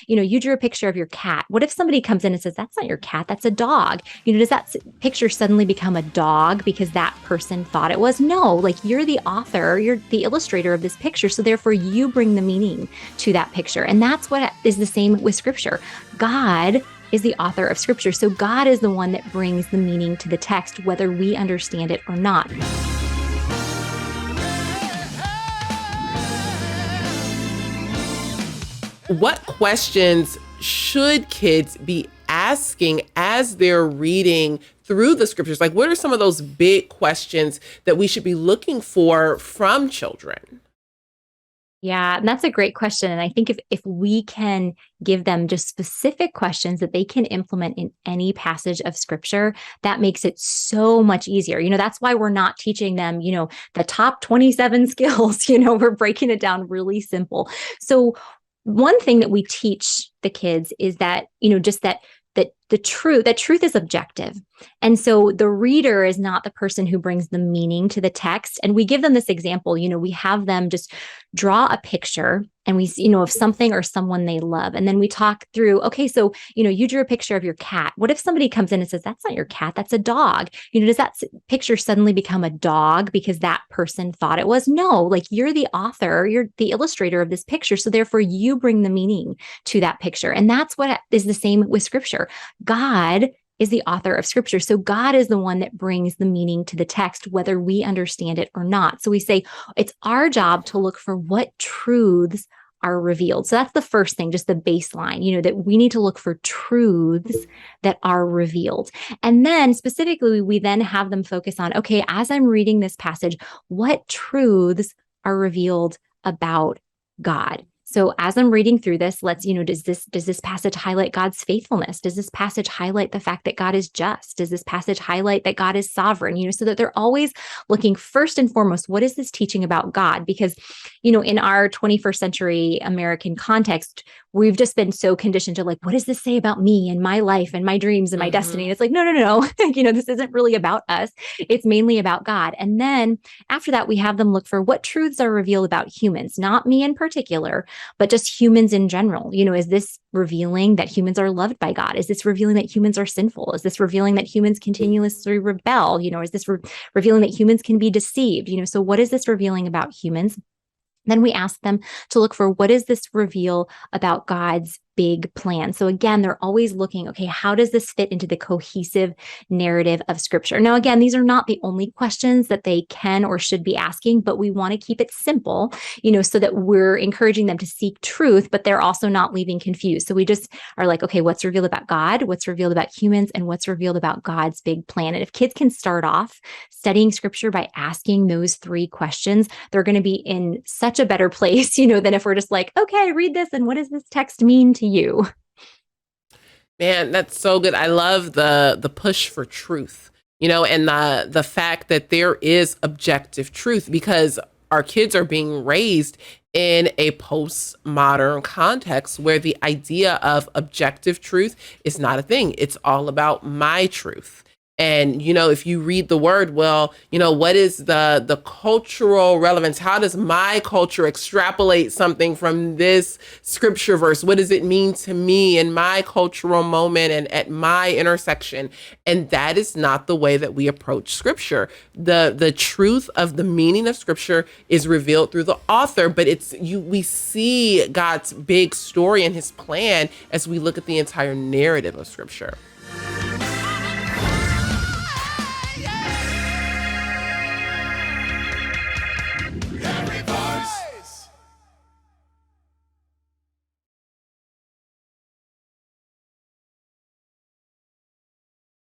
you drew a picture of your cat. What if somebody comes in and says, that's not your cat, that's a dog? Does that picture suddenly become a dog because that person thought it was? No, like you're the author, you're the illustrator of this picture. So therefore you bring the meaning to that picture. And that's what is the same with scripture. God is the author of scripture. So God is the one that brings the meaning to the text, whether we understand it or not. What questions should kids be asking as they're reading through the scriptures? Like, what are some of those big questions that we should be looking for from children? Yeah, and that's a great question. And I think if we can give them just specific questions that they can implement in any passage of scripture, that makes it so much easier. That's why we're not teaching them, the top 27 skills, we're breaking it down really simple. So one thing that we teach the kids is that, just that truth is objective. And so the reader is not the person who brings the meaning to the text. And we give them this example, we have them just draw a picture and of something or someone they love. And then we talk through, okay, so, you drew a picture of your cat. What if somebody comes in and says, that's not your cat, that's a dog? Does that picture suddenly become a dog because that person thought it was? No, like you're the author, you're the illustrator of this picture. So therefore you bring the meaning to that picture. And that's what is the same with scripture. God is the author of scripture. So God is the one that brings the meaning to the text, whether we understand it or not. So we say it's our job to look for what truths are revealed. So that's the first thing, just the baseline, that we need to look for truths that are revealed. And then specifically, we then have them focus on, okay, as I'm reading this passage, what truths are revealed about God? So as I'm reading through this, does this passage highlight God's faithfulness? Does this passage highlight the fact that God is just? Does this passage highlight that God is sovereign? So that they're always looking first and foremost, what is this teaching about God? Because, in our 21st century American context, we've just been so conditioned to like, what does this say about me and my life and my dreams and my destiny? And it's like, no. This isn't really about us. It's mainly about God. And then after that, we have them look for what truths are revealed about humans, not me in particular, but just humans in general. Is this revealing that humans are loved by God? Is this revealing that humans are sinful? Is this revealing that humans continuously rebel? Is this revealing that humans can be deceived? So what is this revealing about humans? Then we ask them to look for what does this reveal about God's big plan. So again, they're always looking, okay, how does this fit into the cohesive narrative of scripture? Now, again, these are not the only questions that they can or should be asking, but we want to keep it simple, so that we're encouraging them to seek truth, but they're also not leaving confused. So we just are like, okay, what's revealed about God? What's revealed about humans? And what's revealed about God's big plan? And if kids can start off studying scripture by asking those three questions, they're going to be in such a better place, than if we're just like, okay, read this. And what does this text mean to you? Man, that's so good. I love the push for truth, and the fact that there is objective truth, because our kids are being raised in a postmodern context where the idea of objective truth is not a thing. It's all about my truth. And, if you read the word, well, what is the cultural relevance? How does my culture extrapolate something from this scripture verse? What does it mean to me in my cultural moment and at my intersection? And that is not the way that we approach scripture. The truth of the meaning of scripture is revealed through the author, but we see God's big story and his plan as we look at the entire narrative of scripture.